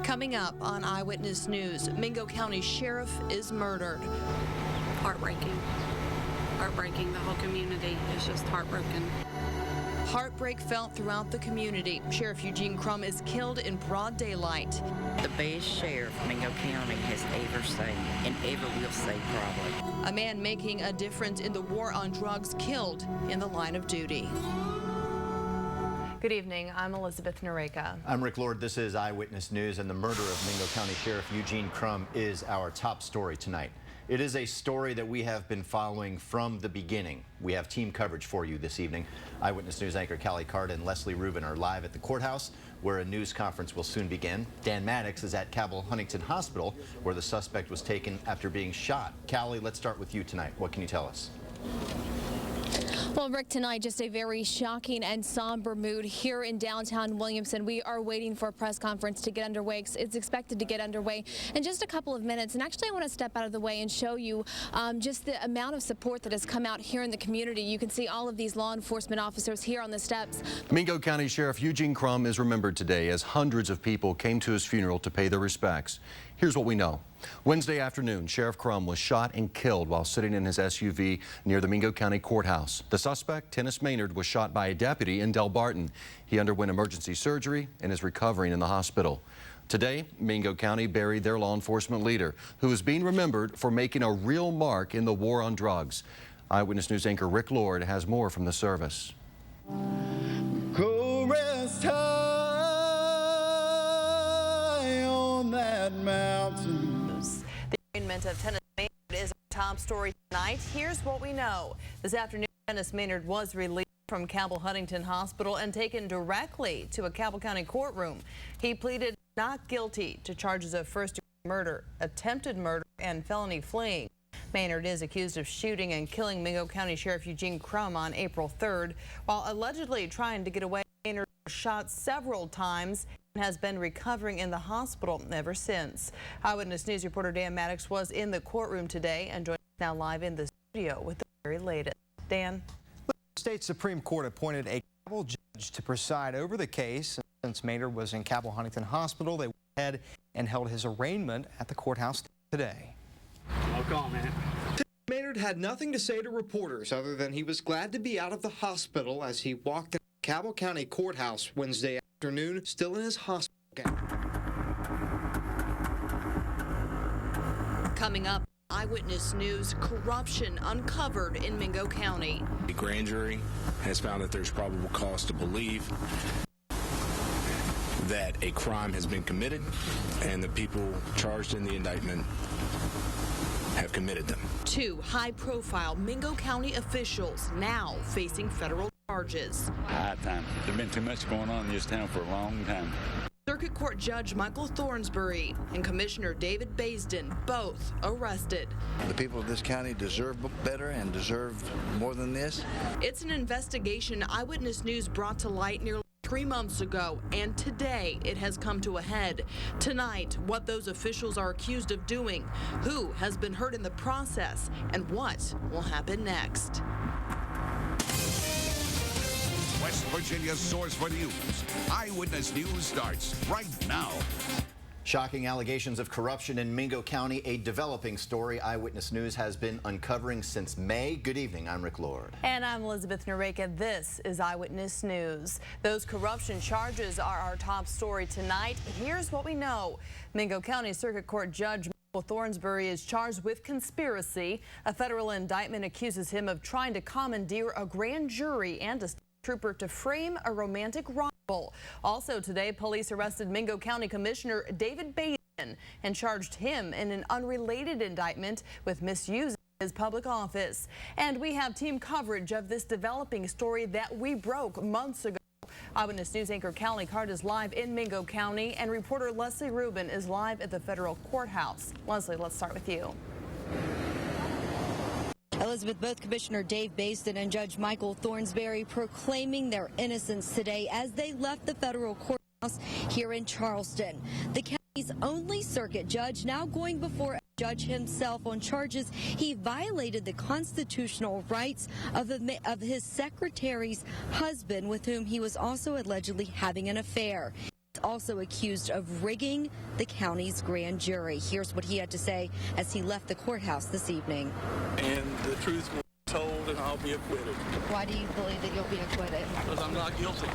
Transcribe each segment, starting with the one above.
Coming up on Eyewitness News, Mingo County Sheriff is murdered. Heartbreaking. Heartbreaking. The whole community is just heartbroken. Heartbreak felt throughout the community. Sheriff Eugene Crum is killed in broad daylight. The best sheriff Mingo County has ever seen and ever will see, probably. A man making a difference in the war on drugs killed in the line of duty. Good evening. I'm Elizabeth Nareka. I'm Rick Lord. This is Eyewitness News, and the murder of Mingo County Sheriff Eugene Crum is our top story tonight. It is a story that we have been following from the beginning. We have team coverage for you this evening. Eyewitness News anchor Callie Carter and Leslie Rubin are live at the courthouse, where a news conference will soon begin. Dan Maddox is at Cabell Huntington Hospital, where the suspect was taken after being shot. Callie, let's start with you tonight. What can you tell us? Well, Rick, tonight just a very shocking and somber mood here in downtown Williamson. We are waiting for a press conference to get underway. It's expected to get underway in just a couple of minutes. And actually, I want to step out of the way and show you just the amount of support that has come out here in the community. You can see all of these law enforcement officers here on the steps. Mingo County Sheriff Eugene Crum is remembered today as hundreds of people came to his funeral to pay their respects. Here's what we know. Wednesday afternoon, Sheriff Crum was shot and killed while sitting in his SUV near the Mingo County Courthouse. The suspect, Tennis Maynard, was shot by a deputy in Del Barton. He underwent emergency surgery and is recovering in the hospital. Today, Mingo County buried their law enforcement leader, who is being remembered for making a real mark in the war on drugs. Eyewitness News anchor Rick Lord has more from the service. Go rest high on that mountain. The arraignment of Tennis Maynard is our top story tonight. Here's what we know. This afternoon, Tennis Maynard was released from Cabell Huntington Hospital and taken directly to a Cabell County courtroom. He pleaded not guilty to charges of first-degree murder, attempted murder, and felony fleeing. Maynard is accused of shooting and killing Mingo County Sheriff Eugene Crum on April 3rd. While allegedly trying to get away, Maynard was shot several times and has been recovering in the hospital ever since. Eyewitness News reporter Dan Maddox was in the courtroom today and joins us now live in the studio with the very latest. Dan? The state Supreme Court appointed a Cabell judge to preside over the case. Since Maynard was in Cabell Huntington Hospital, they went ahead and held his arraignment at the courthouse today. No comment. Maynard had nothing to say to reporters other than he was glad to be out of the hospital as he walked in Cabell County Courthouse Wednesday afternoon, still in his hospital gown. Coming up, Eyewitness News, corruption uncovered in Mingo County. The grand jury has found that there's probable cause to believe that a crime has been committed and the people charged in the indictment have committed them. 2 high-profile Mingo County officials now facing federal charges. High time. There's been too much going on in this town for a long time. Circuit Court Judge Michael Thornsbury and Commissioner David Baisden both arrested. The people of this county deserve better and deserve more than this. It's an investigation Eyewitness News brought to light nearly 3 months ago, and today it has come to a head. Tonight, what those officials are accused of doing, who has been hurt in the process, and what will happen next. West Virginia's source for news. Eyewitness News starts right now. Shocking allegations of corruption in Mingo County, a developing story Eyewitness News has been uncovering since May. Good evening, I'm Rick Lord. And I'm Elizabeth Nareka. This is Eyewitness News. Those corruption charges are our top story tonight. Here's what we know. Mingo County Circuit Court Judge Michael Thornsbury is charged with conspiracy. A federal indictment accuses him of trying to commandeer a grand jury and a trooper to frame a romantic rival. Also today, police arrested Mingo County Commissioner David Baisden and charged him in an unrelated indictment with misusing his public office. And we have team coverage of this developing story that we broke months ago. Eyewitness News anchor Callie Carter is live in Mingo County, and reporter Leslie Rubin is live at the federal courthouse. Leslie, let's start with you. Elizabeth, both Commissioner Dave Baisden and Judge Michael Thornsbury proclaiming their innocence today as they left the federal courthouse here in Charleston. The county's only circuit judge now going before a judge himself on charges he violated the constitutional rights of his secretary's husband, with whom he was also allegedly having an affair. also accused of rigging the county's grand jury. Here's what he had to say as he left the courthouse this evening. And the truth will be told and I'll be acquitted. Why do you believe that you'll be acquitted? Because I'm not guilty.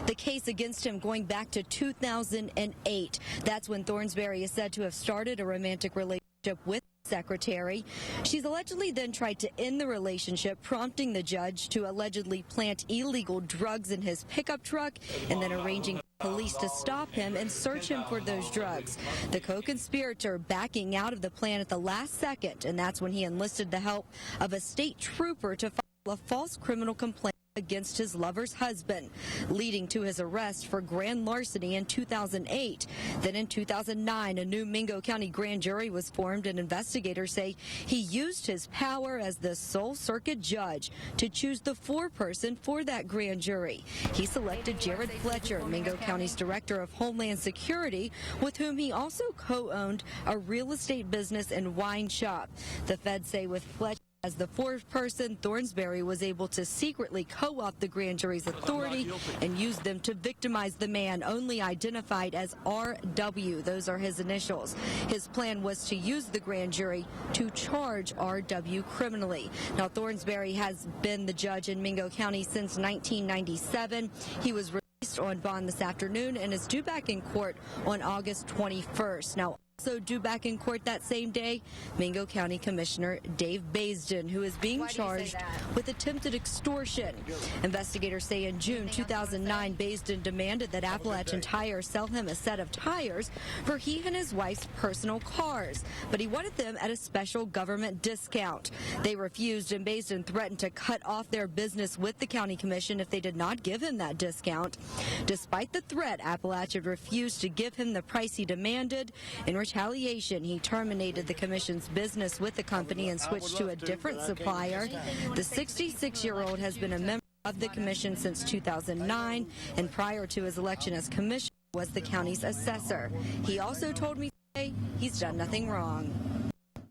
The case against him going back to 2008. That's when Thornsberry is said to have started a romantic relationship with the secretary. She's allegedly then tried to end the relationship, prompting the judge to allegedly plant illegal drugs in his pickup truck and then arranging police to stop him and search him for those drugs. The co-conspirator backing out of the plan at the last second, and that's when he enlisted the help of a state trooper to file a false criminal complaint against his lover's husband, leading to his arrest for grand larceny in 2008. Then in 2009, a new Mingo County grand jury was formed, and investigators say he used his power as the sole circuit judge to choose the foreperson for that grand jury. He selected Jared Fletcher, Mingo County's director of Homeland Security, with whom he also co-owned a real estate business and wine shop. The feds say with Fletcher as the fourth person, Thornsberry was able to secretly co-opt the grand jury's authority and use them to victimize the man, only identified as R.W. Those are his initials. His plan was to use the grand jury to charge R.W. criminally. Now, Thornsberry has been the judge in Mingo County since 1997. He was released on bond this afternoon and is due back in court on August 21st. Now, also due back in court that same day, Mingo County Commissioner Dave Baisden, who is being charged with attempted extortion. Investigators say in June 2009, Baisden demanded that Appalachian Tire sell him a set of tires for he and his wife's personal cars, but he wanted them at a special government discount. They refused, and Baisden threatened to cut off their business with the county commission if they did not give him that discount. Despite the threat, Appalachian refused to give him the price he demanded. In retaliation, he terminated the commission's business with the company and switched to a different supplier. The 66-year-old has been a member of the commission since 2009, and prior to his election as commissioner was the county's assessor. He also told me today he's done nothing wrong.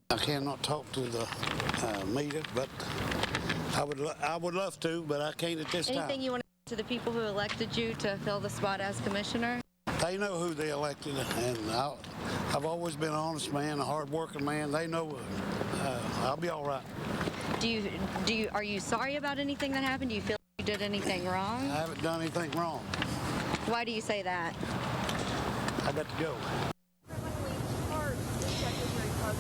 I cannot talk to the media, but I would love to, but I can't at this time. Anything you want to say to the people who elected you to fill the spot as commissioner? They know who they elected, and I've always been an honest man, a hard-working man. They know I'll be all right. Are you sorry about anything that happened? Do you feel like you did anything wrong? I haven't done anything wrong. Why do you say that? I got to go.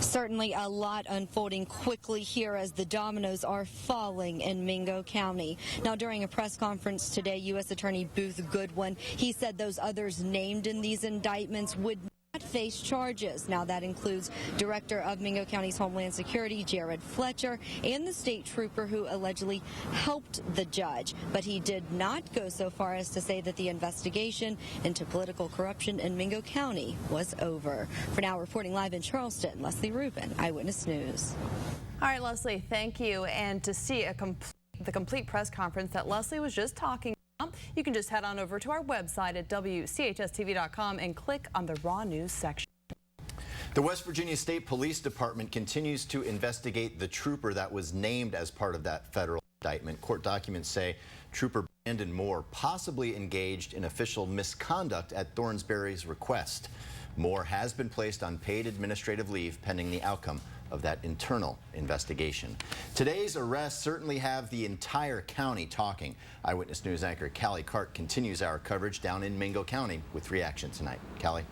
Certainly a lot unfolding quickly here as the dominoes are falling in Mingo County. Now, during a press conference today, U.S. Attorney Booth Goodwin, he said those others named in these indictments would not face charges. Now, that includes Director of Mingo County's Homeland Security, Jared Fletcher, and the state trooper who allegedly helped the judge. But he did not go so far as to say that the investigation into political corruption in Mingo County was over. For now, reporting live in Charleston, Leslie Rubin, Eyewitness News. All right, Leslie, thank you. And to see the complete press conference that Leslie was just talking about, you can just head on over to our website at WCHSTV.com and click on the Raw News section. The West Virginia State Police Department continues to investigate the trooper that was named as part of that federal indictment. Court documents say Trooper Brandon Moore possibly engaged in official misconduct at Thornsberry's request. Moore has been placed on paid administrative leave pending the outcome of that internal investigation. Today's arrests certainly have the entire county talking. Eyewitness News anchor Callie Cart continues our coverage down in Mingo County with reaction tonight. Callie.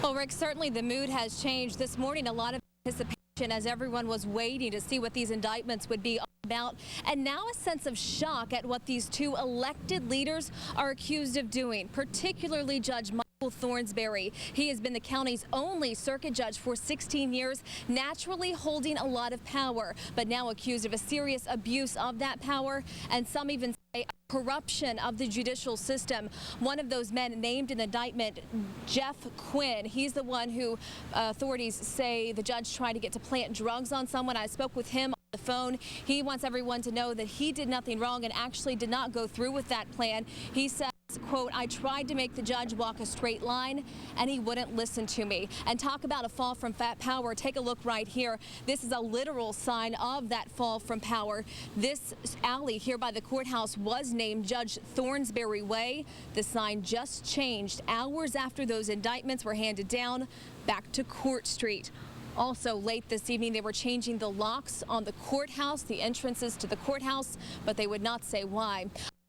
Well, Rick, certainly the mood has changed this morning. A lot of anticipation as everyone was waiting to see what these indictments would be all about. And now a sense of shock at what these two elected leaders are accused of doing, particularly Judge Michael Thornsberry. He has been the county's only circuit judge for 16 years, naturally holding a lot of power, but now accused of a serious abuse of that power, and some even say corruption of the judicial system. One of those men named in the indictment, Jeff Quinn, he's the one who authorities say the judge tried to get to plant drugs on someone. I spoke with him on the phone. He wants everyone to know that he did nothing wrong and actually did not go through with that plan. He says says, quote, "I tried to make the judge walk a straight line and he wouldn't listen to me." And talk about a fall from power. Take a look right here. This is a literal sign of that fall from power. This alley here by the courthouse was named Judge Thornsberry Way. The sign just changed hours after those indictments were handed down back to Court Street. Also late this evening, they were changing the locks on the courthouse, the entrances to the courthouse, but they would not say why.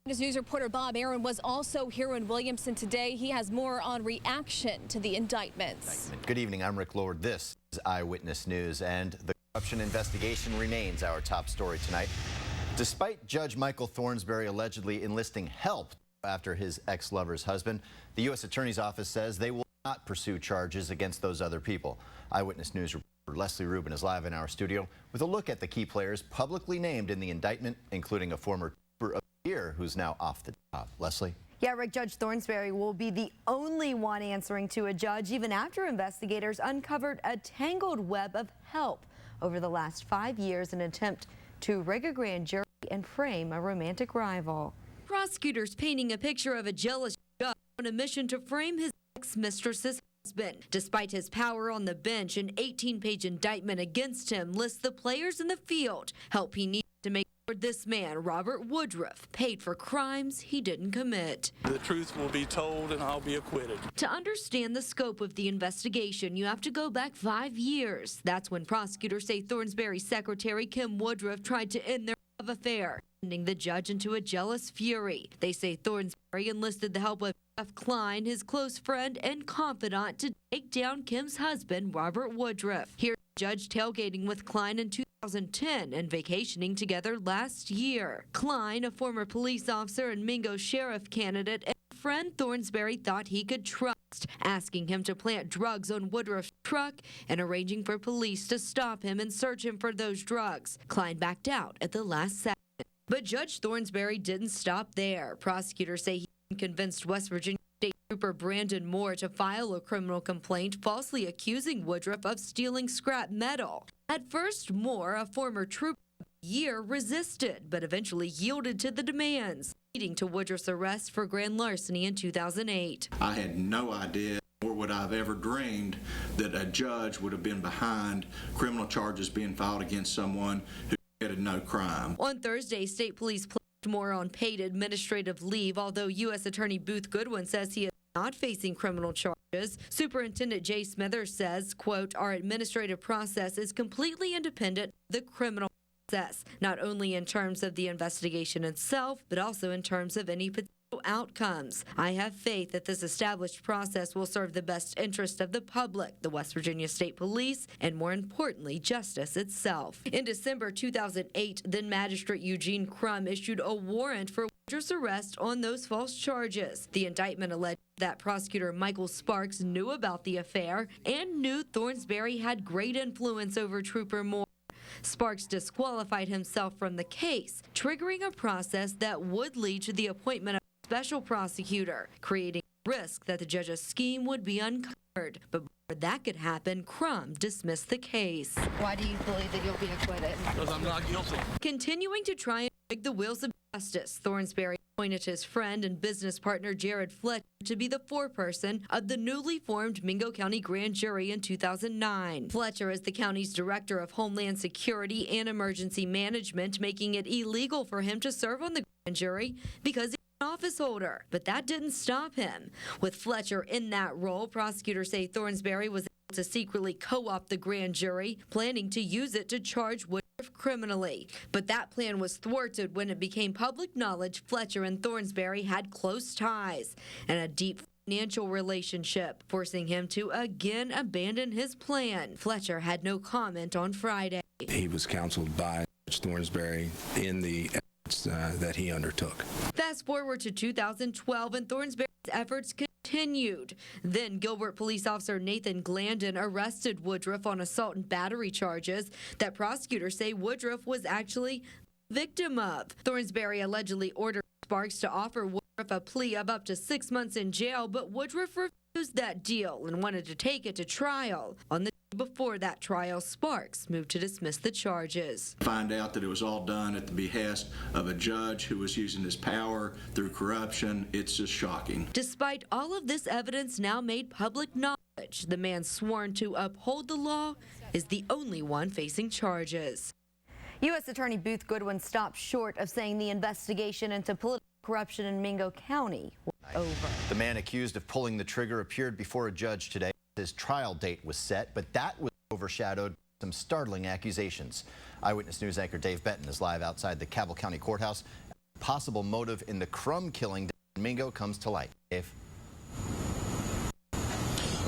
Eyewitness News reporter Bob Aaron was also here in Williamson today. He has more on reaction to the indictments. Good evening, I'm Rick Lord. This is Eyewitness News, and the corruption investigation remains our top story tonight. Despite Judge Michael Thornsberry allegedly enlisting help after his ex-lover's husband, the U.S. Attorney's Office says they will not pursue charges against those other people. Eyewitness News reporter Leslie Rubin is live in our studio with a look at the key players publicly named in the indictment, including a former trooper of the year who's now off the job. Leslie? Yeah, Rick, Judge Thornsberry will be the only one answering to a judge, even after investigators uncovered a tangled web of help over the last 5 years in an attempt to rig a grand jury and frame a romantic rival. Prosecutors painting a picture of a jealous judge on a mission to frame his ex-mistress's husband. Despite his power on the bench, an 18-page indictment against him lists the players in the field, help he needed to make sure this man, Robert Woodruff, paid for crimes he didn't commit. The truth will be told and I'll be acquitted. To understand the scope of the investigation, you have to go back 5 years. That's when prosecutors say Thornsberry's secretary, Kim Woodruff, tried to end their love affair, sending the judge into a jealous fury. They say Thornsberry enlisted the help of Jeff Klein, his close friend and confidant, to take down Kim's husband, Robert Woodruff. Here's the judge tailgating with Klein in 2010 and vacationing together last year. Klein, a former police officer and Mingo sheriff candidate, and a friend Thornsberry thought he could trust, asking him to plant drugs on Woodruff's truck and arranging for police to stop him and search him for those drugs. Klein backed out at the last second. But Judge Thornsberry didn't stop there. Prosecutors say he convinced West Virginia State Trooper Brandon Moore to file a criminal complaint falsely accusing Woodruff of stealing scrap metal. At first, Moore, a former trooper of the year, resisted, but eventually yielded to the demands, leading to Woodruff's arrest for grand larceny in 2008. I had no idea, nor would I have ever dreamed, that a judge would have been behind criminal charges being filed against someone who committed no crime. On Thursday, state police placed Moore on paid administrative leave, although U.S. Attorney Booth Goodwin says he is not facing criminal charges. Superintendent Jay Smithers says, quote, "Our administrative process is completely independent of the criminal process, not only in terms of the investigation itself, but also in terms of any potential outcomes. I have faith that this established process will serve the best interest of the public, the West Virginia State Police, and more importantly, justice itself." In December 2008, then Magistrate Eugene Crum issued a warrant for Woodruff's arrest on those false charges. The indictment alleged that prosecutor Michael Sparks knew about the affair and knew Thornsberry had great influence over Trooper Moore. Sparks disqualified himself from the case, triggering a process that would lead to the appointment of a special prosecutor, creating a risk that the judge's scheme would be uncovered. But before that could happen, Crum dismissed the case. Why do you believe that you'll be acquitted? Because I'm not guilty. Continuing to try and rig the wheels of justice, Thornsberry appointed his friend and business partner Jared Fletcher to be the foreperson of the newly formed Mingo County Grand Jury in 2009. Fletcher is the county's director of Homeland Security and Emergency Management, making it illegal for him to serve on the grand jury because he's an office holder. But that didn't stop him. With Fletcher in that role, prosecutors say Thornsberry was able to secretly co-opt the grand jury, planning to use it to charge Woodruff criminally. But that plan was thwarted when it became public knowledge Fletcher and Thornsberry had close ties and a deep financial relationship, forcing him to again abandon his plan. Fletcher had no comment on Friday. He was counseled by Judge Thornsberry in the efforts that he undertook. Fast forward to 2012, and Thornsberry's efforts continued. Then Gilbert police officer Nathan Glandon arrested Woodruff on assault and battery charges that prosecutors say Woodruff was actually the victim of. Thornsberry allegedly ordered Sparks to offer Woodruff a plea of up to 6 months in jail, but Woodruff refused that deal and wanted to take it to trial. On the Before that trial, Sparks moved to dismiss the charges. Find out that it was all done at the behest of a judge who was using his power through corruption. It's just shocking. Despite all of this evidence now made public knowledge, the man sworn to uphold the law is the only one facing charges. U.S. Attorney Booth Goodwin stopped short of saying the investigation into political corruption in Mingo County was over. The man accused of pulling the trigger appeared before a judge today. His trial date was set, but that was overshadowed by some startling accusations. Eyewitness News anchor Dave Benton is live outside the Cabell County Courthouse. Possible motive in the Crum killing in Mingo comes to light. Dave.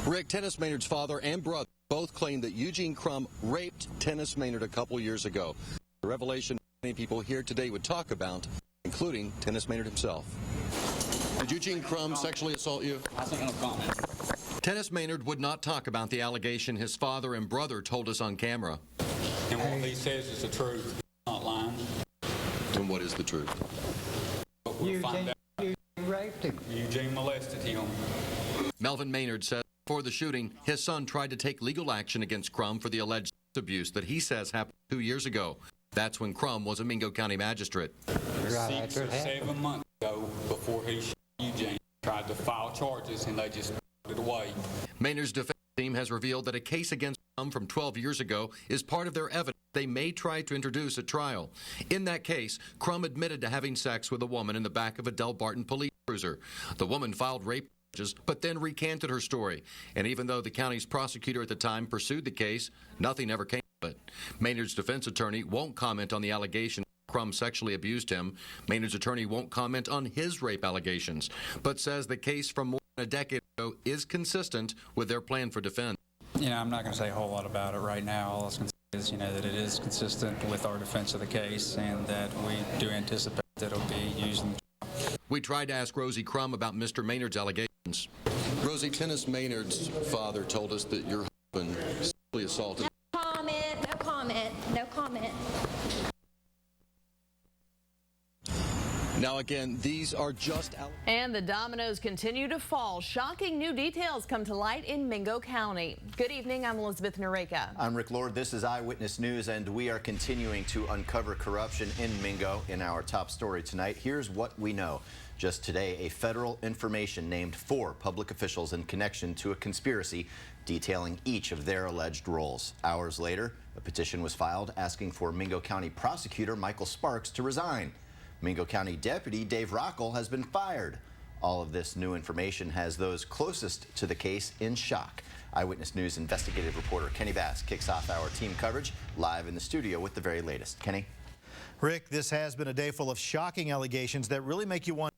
Rick, Tennis Maynard's father and brother both claim that Eugene Crum raped Tennis Maynard a couple years ago. The revelation many people here today would talk about, including Tennis Maynard himself. Did Eugene Crum sexually assault you? I think no comment. Tennis Maynard would not talk about the allegation his father and brother told us on camera. And what he says is the truth. He's not lying. And what is the truth? But we'll find out. Raped him. Eugene molested him. Melvin Maynard says before the shooting, his son tried to take legal action against Crum for the alleged abuse that he says happened 2 years ago. That's when Crum was a Mingo County magistrate. 6 or 7 months ago, before he shot Eugene, tried to file charges and they just put it away. Maynard's defense team has revealed that a case against Crum from 12 years ago is part of their evidence they may try to introduce at trial. In that case, Crum admitted to having sex with a woman in the back of a Del Barton police cruiser. The woman filed rape charges, but then recanted her story. And even though the county's prosecutor at the time pursued the case, nothing ever came of it. Maynard's defense attorney won't comment on the allegation Crum sexually abused him. Maynard's attorney won't comment on his rape allegations, but says the case from more than a decade ago is consistent with their plan for defense. I'm not going to say a whole lot about it right now. All I was going to say is, that it is consistent with our defense of the case and that we do anticipate that it'll be used in the trial. We tried to ask Rosie Crum about Mr. Maynard's allegations. Rosie, Tennis Maynard's father told us that your husband sexually assaulted. No comment, no comment, no comment. Now again, these are just And the dominoes continue to fall. Shocking new details come to light in Mingo County. Good evening, I'm Elizabeth Nareka. I'm Rick Lord. This is Eyewitness News, and we are continuing to uncover corruption in Mingo. In our top story tonight, here's what we know. Just today, a federal information named 4 public officials in connection to a conspiracy detailing each of their alleged roles. Hours later, a petition was filed asking for Mingo County prosecutor Michael Sparks to resign. Mingo County Deputy Dave Rockel has been fired. All of this new information has those closest to the case in shock. Eyewitness News investigative reporter Kenny Bass kicks off our team coverage live in the studio with the very latest. Kenny? Rick, this has been a day full of shocking allegations that really make you wonder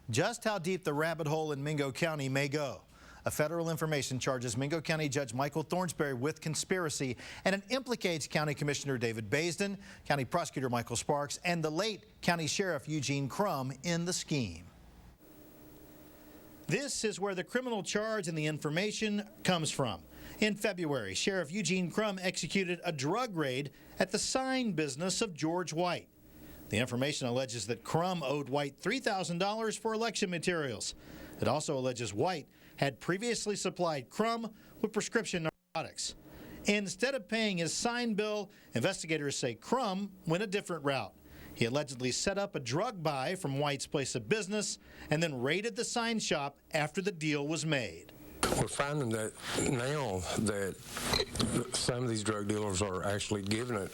just how deep the rabbit hole in Mingo County may go. A federal information charges Mingo County Judge Michael Thornsberry with conspiracy, and it implicates County Commissioner David Baisden, County Prosecutor Michael Sparks, and the late County Sheriff Eugene Crum in the scheme. This is where the criminal charge and the information comes from. In February, Sheriff Eugene Crum executed a drug raid at the sign business of George White. The information alleges that Crum owed White $3,000 for election materials. It also alleges White had previously supplied Crum with prescription narcotics. Instead of paying his sign bill, investigators say Crum went a different route. He allegedly set up a drug buy from White's place of business and then raided the sign shop after the deal was made. We're finding that now that some of these drug dealers are actually giving it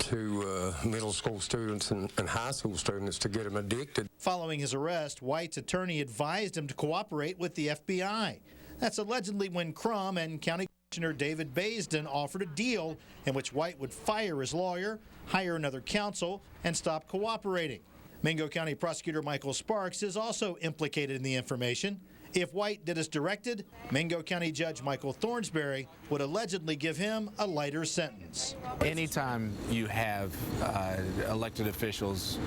to middle school students and high school students to get them addicted. Following his arrest, White's attorney advised him to cooperate with the FBI. That's allegedly when Crum and County Commissioner David Baisden offered a deal in which White would fire his lawyer, hire another counsel, and stop cooperating. Mingo County Prosecutor Michael Sparks is also implicated in the information. If White did as directed, Mingo County Judge Michael Thornsberry would allegedly give him a lighter sentence. Anytime you have elected officials,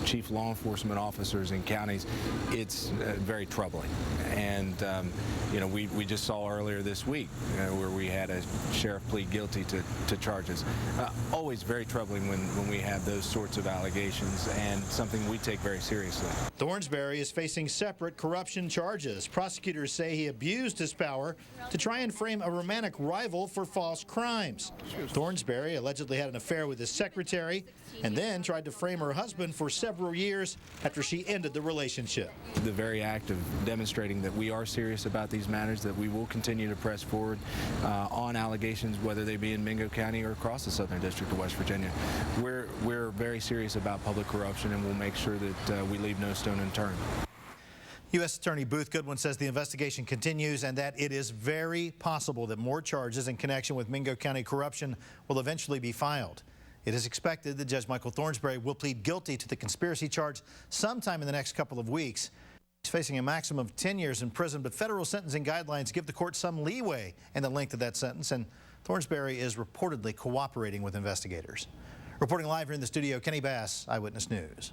chief law enforcement officers in counties, it's very troubling. And, we just saw earlier this week where we had a sheriff plead guilty to charges. Always very troubling when we have those sorts of allegations, and something we take very seriously. Thornsberry is facing separate corruption corruption charges. Prosecutors say he abused his power to try and frame a romantic rival for false crimes. Thornsberry allegedly had an affair with his secretary and then tried to frame her husband for several years after she ended the relationship. The very act of demonstrating that we are serious about these matters, that we will continue to press forward on allegations, whether they be in Mingo County or across the Southern District of West Virginia. We're very serious about public corruption, and we'll make sure that we leave no stone unturned. U.S. Attorney Booth Goodwin says the investigation continues and that it is very possible that more charges in connection with Mingo County corruption will eventually be filed. It is expected that Judge Michael Thornsberry will plead guilty to the conspiracy charge sometime in the next couple of weeks. He's facing a maximum of 10 years in prison, but federal sentencing guidelines give the court some leeway in the length of that sentence, and Thornsberry is reportedly cooperating with investigators. Reporting live here in the studio, Kenny Bass, Eyewitness News.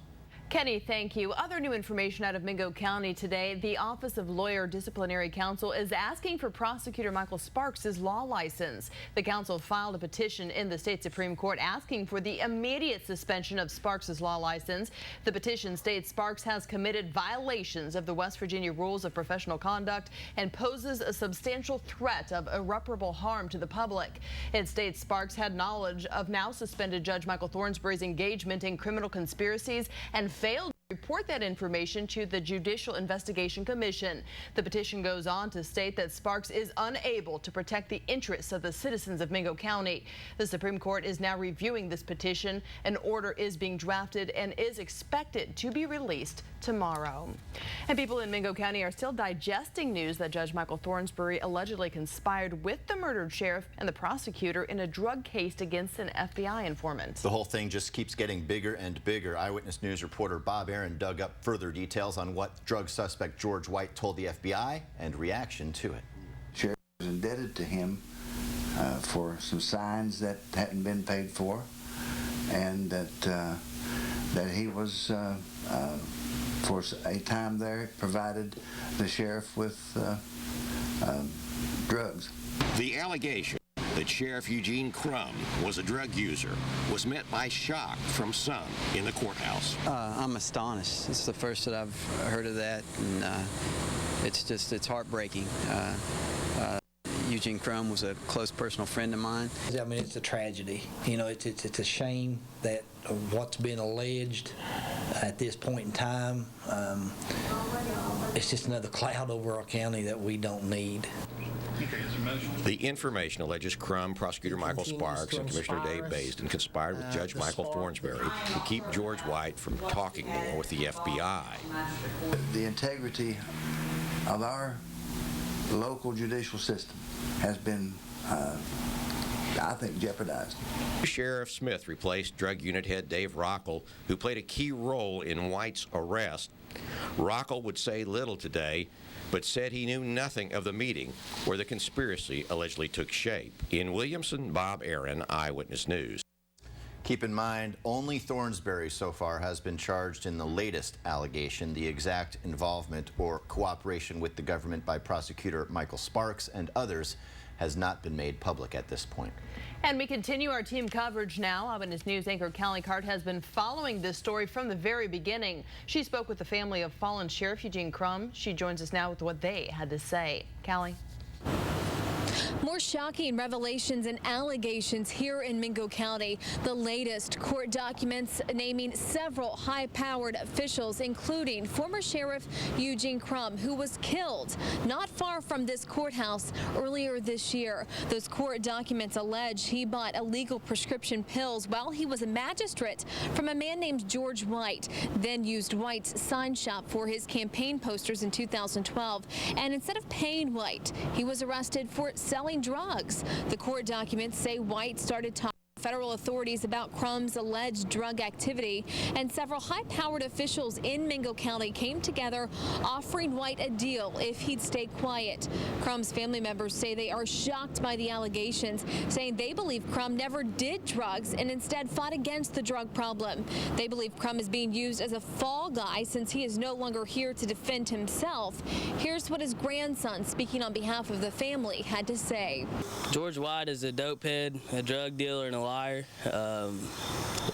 Kenny, thank you. Other new information out of Mingo County today. The Office of Lawyer Disciplinary Counsel is asking for Prosecutor Michael Sparks' law license. The council filed a petition in the state Supreme Court asking for the immediate suspension of Sparks' law license. The petition states Sparks has committed violations of the West Virginia Rules of Professional Conduct and poses a substantial threat of irreparable harm to the public. It states Sparks had knowledge of now suspended Judge Michael Thornsberry's engagement in criminal conspiracies and failed to report that information to the Judicial Investigation Commission. The petition goes on to state that Sparks is unable to protect the interests of the citizens of Mingo County. The Supreme Court is now reviewing this petition. An order is being drafted and is expected to be released tomorrow. And people in Mingo County are still digesting news that Judge Michael Thornsberry allegedly conspired with the murdered sheriff and the prosecutor in a drug case against an FBI informant. The whole thing just keeps getting bigger and bigger. Eyewitness News reporter Bob Aaron dug up further details on what drug suspect George White told the FBI and reaction to it. Sheriff was indebted to him for some signs that hadn't been paid for, and that he was for a time there provided the sheriff with drugs. The allegation that Sheriff Eugene Crum was a drug user was met by shock from some in the courthouse. I'm astonished. It's the first that I've heard of that, and it's heartbreaking. Eugene Crum was a close personal friend of mine. I mean, it's a tragedy. You know, it's a shame that what's been alleged at this point in time, it's just another cloud over our county that we don't need. The information alleges Crum, Prosecutor Michael Sparks, and Commissioner Dave Baisden conspired with Judge Michael Thornsberry to keep George White from talking more with the FBI. The integrity of our local judicial system has been, I think, jeopardized. Sheriff Smith replaced Drug Unit Head Dave Rockel, who played a key role in White's arrest. Rockel would say little today, but said he knew nothing of the meeting where the conspiracy allegedly took shape. In Williamson, Bob Aaron, Eyewitness News. Keep in mind, only Thornsberry so far has been charged in the latest allegation. The exact involvement or cooperation with the government by prosecutor Michael Sparks and others has not been made public at this point. And we continue our team coverage now. Eyewitness News anchor Callie Cart has been following this story from the very beginning. She spoke with the family of fallen Sheriff Eugene Crum. She joins us now with what they had to say. Callie. More shocking revelations and allegations here in Mingo County. The latest court documents naming several high-powered officials, including former Sheriff Eugene Crum, who was killed not far from this courthouse earlier this year. Those court documents allege he bought illegal prescription pills while he was a magistrate from a man named George White, then used White's sign shop for his campaign posters in 2012. And instead of paying White, he was arrested for selling drugs. The court documents say White started talking to federal authorities about Crum's alleged drug activity, and several high-powered officials in Mingo County came together offering White a deal if he'd stay quiet. Crum's family members say they are shocked by the allegations, saying they believe Crum never did drugs and instead fought against the drug problem. They believe Crum is being used as a fall guy since he is no longer here to defend himself. Here's what his grandson, speaking on behalf of the family, had to say. George White is a dope head, a drug dealer, and a liar.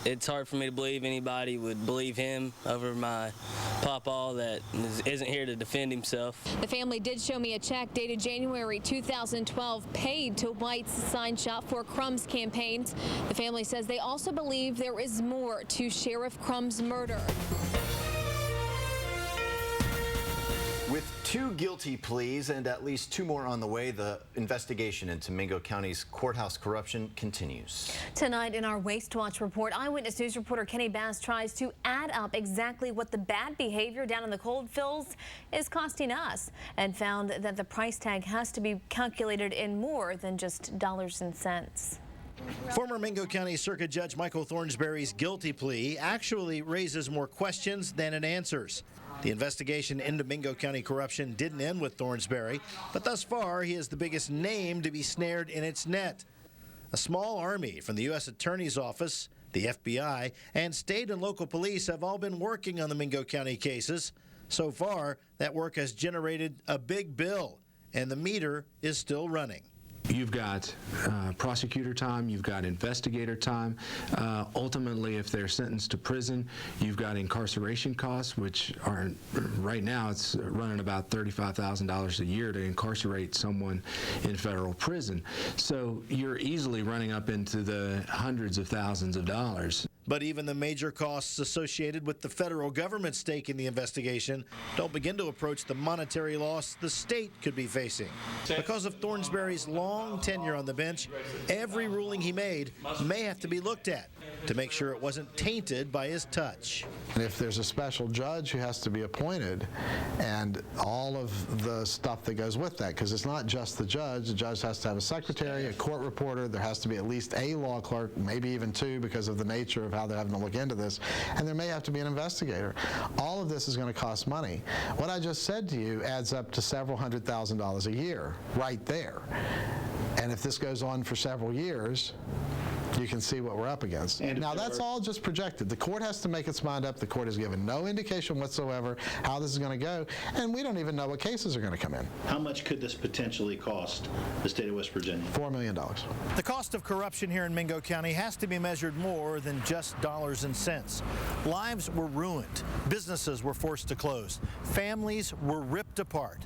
It's hard for me to believe anybody would believe him over my pawpaw that isn't here to defend himself. The family did show me a check dated January 2012 paid to White's Sign Shop for Crumb's campaigns. The family says they also believe there is more to Sheriff Crumb's murder. With 2 guilty pleas and at least 2 more on the way, the investigation into Mingo County's courthouse corruption continues. Tonight in our Waste Watch report, Eyewitness News reporter Kenny Bass tries to add up exactly what the bad behavior down in the coalfields is costing us, and found that the price tag has to be calculated in more than just dollars and cents. Former Mingo County Circuit Judge Michael Thornsberry's guilty plea actually raises more questions than it answers. The investigation into Mingo County corruption didn't end with Thornsberry, but thus far he is the biggest name to be snared in its net. A small army from the U.S. Attorney's Office, the FBI, and state and local police have all been working on the Mingo County cases. So far, that work has generated a big bill, and the meter is still running. You've got prosecutor time, you've got investigator time. Ultimately, if they're sentenced to prison, you've got incarceration costs, which are right now it's running about $35,000 a year to incarcerate someone in federal prison. So you're easily running up into the hundreds of thousands of dollars. But even the major costs associated with the federal government's stake in the investigation don't begin to approach the monetary loss the state could be facing. Because of Thornsberry's long tenure on the bench, every ruling he made may have to be looked at to make sure it wasn't tainted by his touch. If there's a special judge who has to be appointed, and all of the stuff that goes with that, because it's not just the judge has to have a secretary, a court reporter, there has to be at least a law clerk, maybe even 2 because of the nature of how they're having to look into this, and there may have to be an investigator. All of this is going to cost money. What I just said to you adds up to several $100,000 a year right there. And if this goes on for several years, you can see what we're up against. Now, that's all just projected. The court has to make its mind up. The court has given no indication whatsoever how this is going to go, and we don't even know what cases are going to come in. How much could this potentially cost the state of West Virginia? $4 million. The cost of corruption here in Mingo County has to be measured more than just dollars and cents. Lives were ruined. Businesses were forced to close. Families were ripped apart,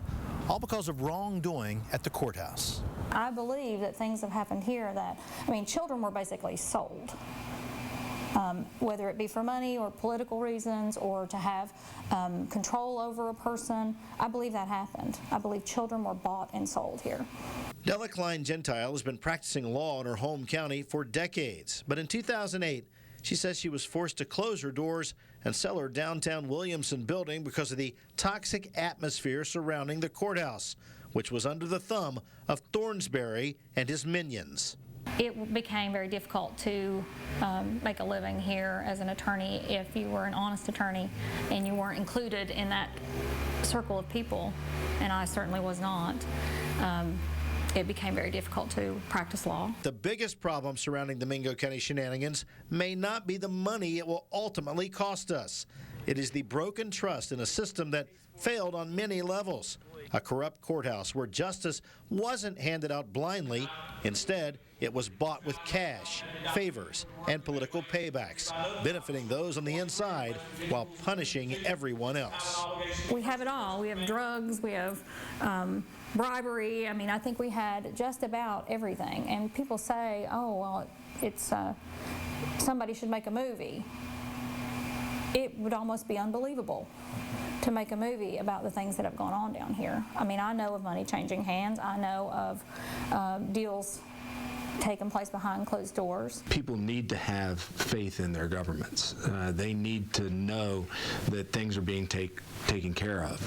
all because of wrongdoing at the courthouse. I believe that things have happened here that, children were basically sold, whether it be for money or political reasons or to have control over a person. I believe that happened. I believe children were bought and sold here. Della Klein Gentile has been practicing law in her home county for decades, but in 2008, she says she was forced to close her doors and sell her downtown Williamson building because of the toxic atmosphere surrounding the courthouse, which was under the thumb of Thornsberry and his minions. It became very difficult to make a living here as an attorney if you were an honest attorney and you weren't included in that circle of people, and I certainly was not. It became very difficult to practice law. The biggest problem surrounding the Mingo County shenanigans may not be the money it will ultimately cost us. It is the broken trust in a system that failed on many levels. A corrupt courthouse where justice wasn't handed out blindly. Instead, it was bought with cash, favors, and political paybacks, benefiting those on the inside while punishing everyone else. We have it all. We have drugs, we have bribery. I think we had just about everything. And people say, oh, well, it's somebody should make a movie. It would almost be unbelievable to make a movie about the things that have gone on down here. I know of money changing hands. I know of deals taking place behind closed doors. People need to have faith in their governments. They need to know that things are being taken care of.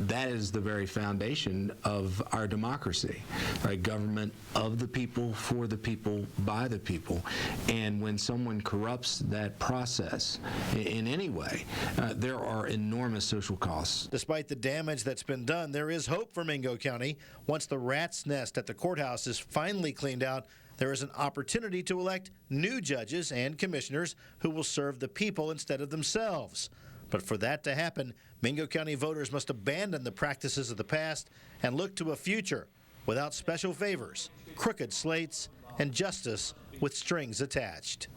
That is the very foundation of our democracy, right? Government of the people, for the people, by the people. And when someone corrupts that process in any way, there are enormous social costs. Despite the damage that's been done, there is hope for Mingo County. Once the rat's nest at the courthouse is finally cleaned out, there is an opportunity to elect new judges and commissioners who will serve the people instead of themselves. But for that to happen, Mingo County voters must abandon the practices of the past and look to a future without special favors, crooked slates, and justice with strings attached.